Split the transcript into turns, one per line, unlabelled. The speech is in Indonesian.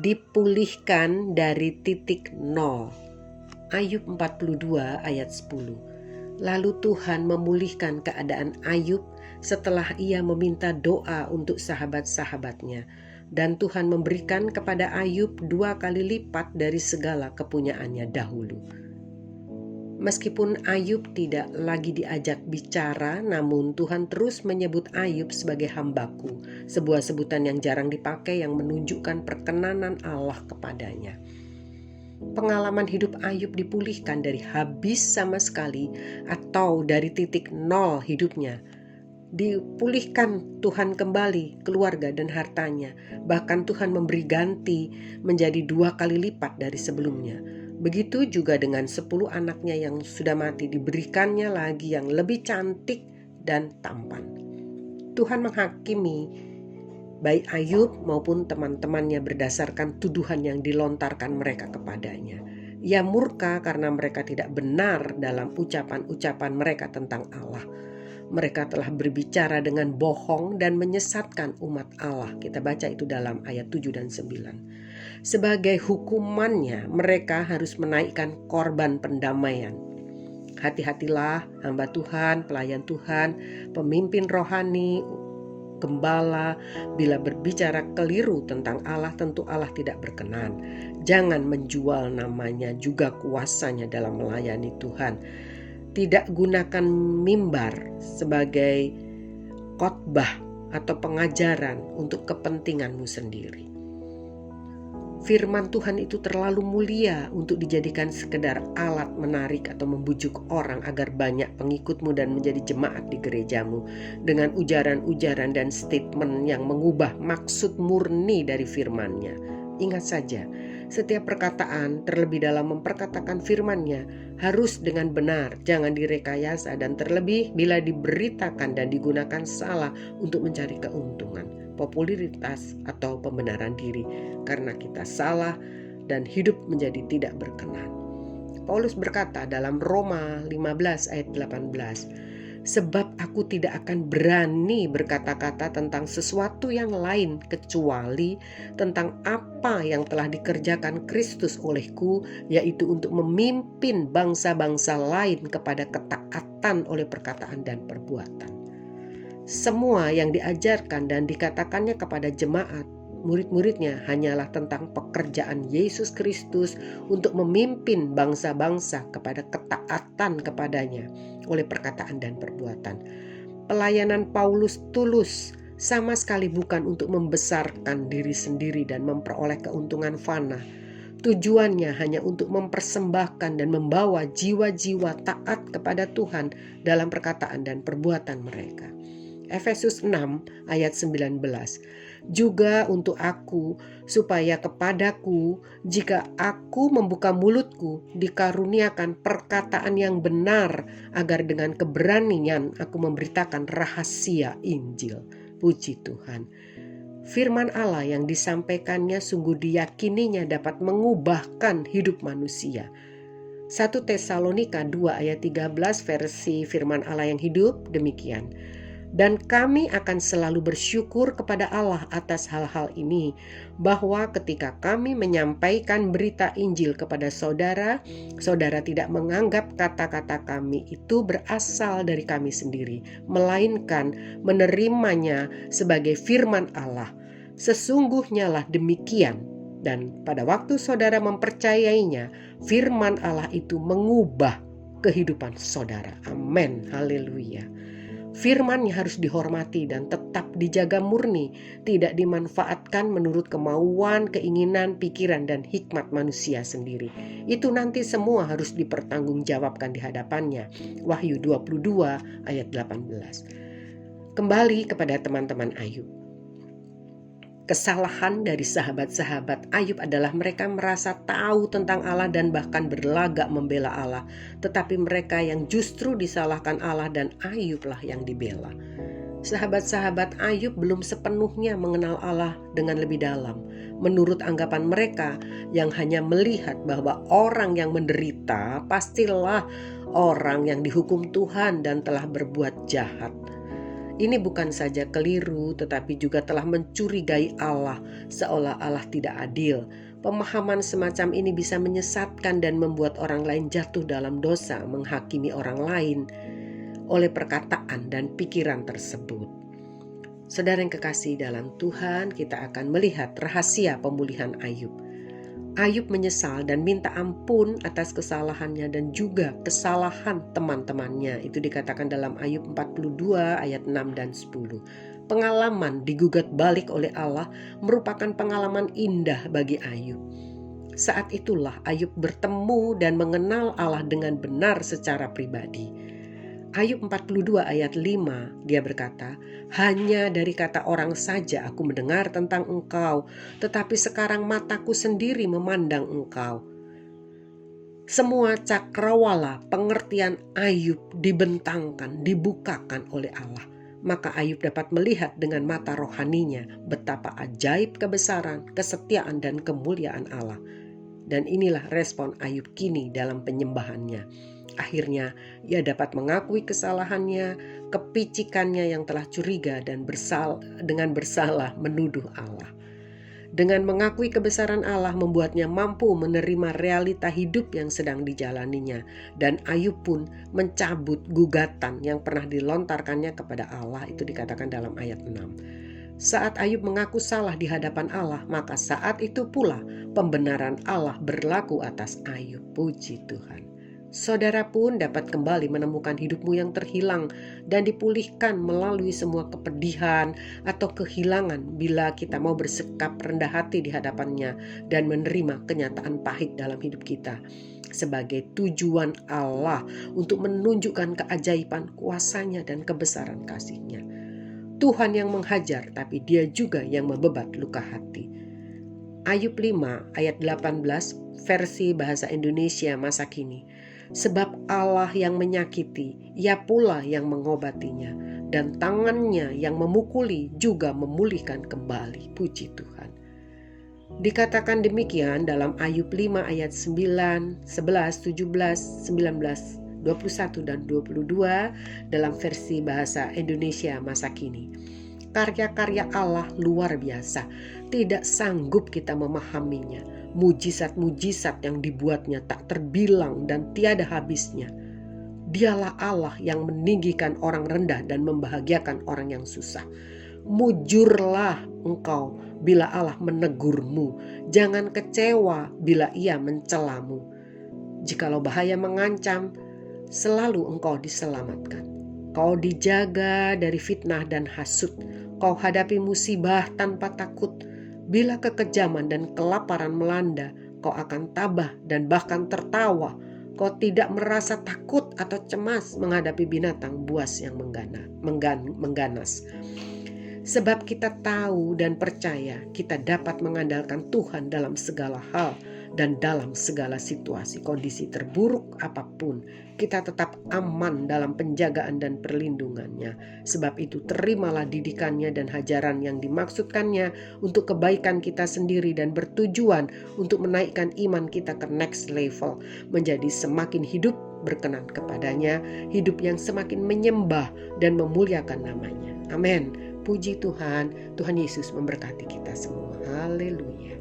dipulihkan dari titik nol. Ayub 42 ayat 10. Lalu Tuhan memulihkan keadaan Ayub setelah ia meminta doa untuk sahabat-sahabatnya. Dan Tuhan memberikan kepada Ayub 2 kali lipat dari segala kepunyaannya dahulu. Meskipun Ayub tidak lagi diajak bicara, namun Tuhan terus menyebut Ayub sebagai hambaku, sebuah sebutan yang jarang dipakai yang menunjukkan perkenanan Allah kepadanya. Pengalaman hidup Ayub dipulihkan dari habis sama sekali atau dari titik nol hidupnya. Dipulihkan Tuhan kembali keluarga dan hartanya. Bahkan Tuhan memberi ganti menjadi 2 kali lipat dari sebelumnya. Begitu juga dengan 10 anaknya yang sudah mati, diberikannya lagi yang lebih cantik dan tampan. Tuhan menghakimi baik Ayub maupun teman-temannya berdasarkan tuduhan yang dilontarkan mereka kepadanya. Ia murka karena mereka tidak benar dalam ucapan-ucapan mereka tentang Allah. Mereka telah berbicara dengan bohong dan menyesatkan umat Allah. Kita baca itu dalam ayat 7 dan 9. Sebagai hukumannya, mereka harus menaikkan korban pendamaian. Hati-hatilah hamba Tuhan, pelayan Tuhan, pemimpin rohani, gembala, bila berbicara keliru tentang Allah, tentu Allah tidak berkenan. Jangan menjual namanya juga kuasanya dalam melayani Tuhan. Tidak gunakan mimbar sebagai khotbah atau pengajaran untuk kepentinganmu sendiri. Firman Tuhan itu terlalu mulia untuk dijadikan sekedar alat menarik atau membujuk orang agar banyak pengikutmu dan menjadi jemaat di gerejamu dengan ujaran-ujaran dan statement yang mengubah maksud murni dari firman-Nya. Ingat saja, setiap perkataan terlebih dalam memperkatakan firman-Nya harus dengan benar, jangan direkayasa, dan terlebih bila diberitakan dan digunakan salah untuk mencari keuntungan, popularitas atau pembenaran diri, karena kita salah dan hidup menjadi tidak berkenan. Paulus berkata dalam Roma 15 ayat 18, sebab aku tidak akan berani berkata-kata tentang sesuatu yang lain kecuali tentang apa yang telah dikerjakan Kristus olehku, yaitu untuk memimpin bangsa-bangsa lain kepada ketaatan oleh perkataan dan perbuatan. Semua yang diajarkan dan dikatakannya kepada jemaat, murid-muridnya hanyalah tentang pekerjaan Yesus Kristus untuk memimpin bangsa-bangsa kepada ketaatan kepadanya oleh perkataan dan perbuatan. Pelayanan Paulus tulus, sama sekali bukan untuk membesarkan diri sendiri dan memperoleh keuntungan fana. Tujuannya hanya untuk mempersembahkan dan membawa jiwa-jiwa taat kepada Tuhan dalam perkataan dan perbuatan mereka. Efesus 6 ayat 19, juga untuk aku, supaya kepadaku, jika aku membuka mulutku, dikaruniakan perkataan yang benar, agar dengan keberanian aku memberitakan rahasia Injil. Puji Tuhan. Firman Allah yang disampaikannya sungguh diyakininya dapat mengubahkan hidup manusia. 1 Tesalonika 2 ayat 13 versi firman Allah yang hidup demikian. Dan kami akan selalu bersyukur kepada Allah atas hal-hal ini, bahwa ketika kami menyampaikan berita Injil kepada saudara, saudara tidak menganggap kata-kata kami itu berasal dari kami sendiri, melainkan menerimanya sebagai firman Allah. Sesungguhnya lah demikian. Dan pada waktu saudara mempercayainya, firman Allah itu mengubah kehidupan saudara. Amin. Haleluya. Firman-Nya harus dihormati dan tetap dijaga murni, tidak dimanfaatkan menurut kemauan, keinginan, pikiran, dan hikmat manusia sendiri. Itu nanti semua harus dipertanggungjawabkan di hadapannya. Wahyu 22 ayat 18. Kembali kepada teman-teman Ayub. Kesalahan dari sahabat-sahabat Ayub adalah mereka merasa tahu tentang Allah dan bahkan berlagak membela Allah. Tetapi mereka yang justru disalahkan Allah dan Ayublah yang dibela. Sahabat-sahabat Ayub belum sepenuhnya mengenal Allah dengan lebih dalam. Menurut anggapan mereka yang hanya melihat bahwa orang yang menderita pastilah orang yang dihukum Tuhan dan telah berbuat jahat. Ini bukan saja keliru, tetapi juga telah mencurigai Allah, seolah Allah tidak adil. Pemahaman semacam ini bisa menyesatkan dan membuat orang lain jatuh dalam dosa, menghakimi orang lain oleh perkataan dan pikiran tersebut. Saudara yang kekasih dalam Tuhan, kita akan melihat rahasia pemulihan Ayub. Ayub menyesal dan minta ampun atas kesalahannya dan juga kesalahan teman-temannya. Itu dikatakan dalam Ayub 42 ayat 6 dan 10. Pengalaman digugat balik oleh Allah merupakan pengalaman indah bagi Ayub. Saat itulah Ayub bertemu dan mengenal Allah dengan benar secara pribadi. Ayub 42 ayat 5 dia berkata, hanya dari kata orang saja aku mendengar tentang engkau, tetapi sekarang mataku sendiri memandang engkau. Semua cakrawala pengertian Ayub dibentangkan, dibukakan oleh Allah. Maka Ayub dapat melihat dengan mata rohaninya betapa ajaib kebesaran, kesetiaan dan kemuliaan Allah. Dan inilah respon Ayub kini dalam penyembahannya. Akhirnya ia dapat mengakui kesalahannya, kepicikannya yang telah curiga dan dengan bersalah menuduh Allah. Dengan mengakui kebesaran Allah membuatnya mampu menerima realita hidup yang sedang dijalaninya. Dan Ayub pun mencabut gugatan yang pernah dilontarkannya kepada Allah, itu dikatakan dalam ayat 6. Saat Ayub mengaku salah di hadapan Allah, maka saat itu pula pembenaran Allah berlaku atas Ayub. Puji Tuhan. Saudara pun dapat kembali menemukan hidupmu yang terhilang dan dipulihkan melalui semua kepedihan atau kehilangan bila kita mau bersikap rendah hati di hadapannya dan menerima kenyataan pahit dalam hidup kita sebagai tujuan Allah untuk menunjukkan keajaiban kuasanya dan kebesaran kasih-Nya. Tuhan yang menghajar, tapi Dia juga yang membebat luka hati. Ayub 5 ayat 18 versi bahasa Indonesia masa kini. Sebab Allah yang menyakiti, Ia pula yang mengobatinya, dan tangannya yang memukuli juga memulihkan kembali. Puji Tuhan. Dikatakan demikian dalam Ayub 5 ayat 9, 11, 17, 19, 21 dan 22 dalam versi bahasa Indonesia masa kini. Karya-karya Allah luar biasa, tidak sanggup kita memahaminya. Mujizat-mujizat yang dibuatnya tak terbilang dan tiada habisnya. Dialah Allah yang meninggikan orang rendah dan membahagiakan orang yang susah. Mujurlah engkau bila Allah menegurmu. Jangan kecewa bila Ia mencelamu. Jikalau bahaya mengancam, selalu engkau diselamatkan. Kau dijaga dari fitnah dan hasut. Kau hadapi musibah tanpa takut. Bila kekejaman dan kelaparan melanda, kau akan tabah dan bahkan tertawa. Kau tidak merasa takut atau cemas menghadapi binatang buas yang mengganas. Sebab kita tahu dan percaya kita dapat mengandalkan Tuhan dalam segala hal dan dalam segala situasi, kondisi terburuk apapun, kita tetap aman dalam penjagaan dan perlindungannya. Sebab itu terimalah didikannya dan hajaran yang dimaksudkannya untuk kebaikan kita sendiri dan bertujuan untuk menaikkan iman kita ke next level, menjadi semakin hidup berkenan kepadanya, hidup yang semakin menyembah dan memuliakan namanya. Amin. Puji Tuhan, Tuhan Yesus memberkati kita semua. Haleluya.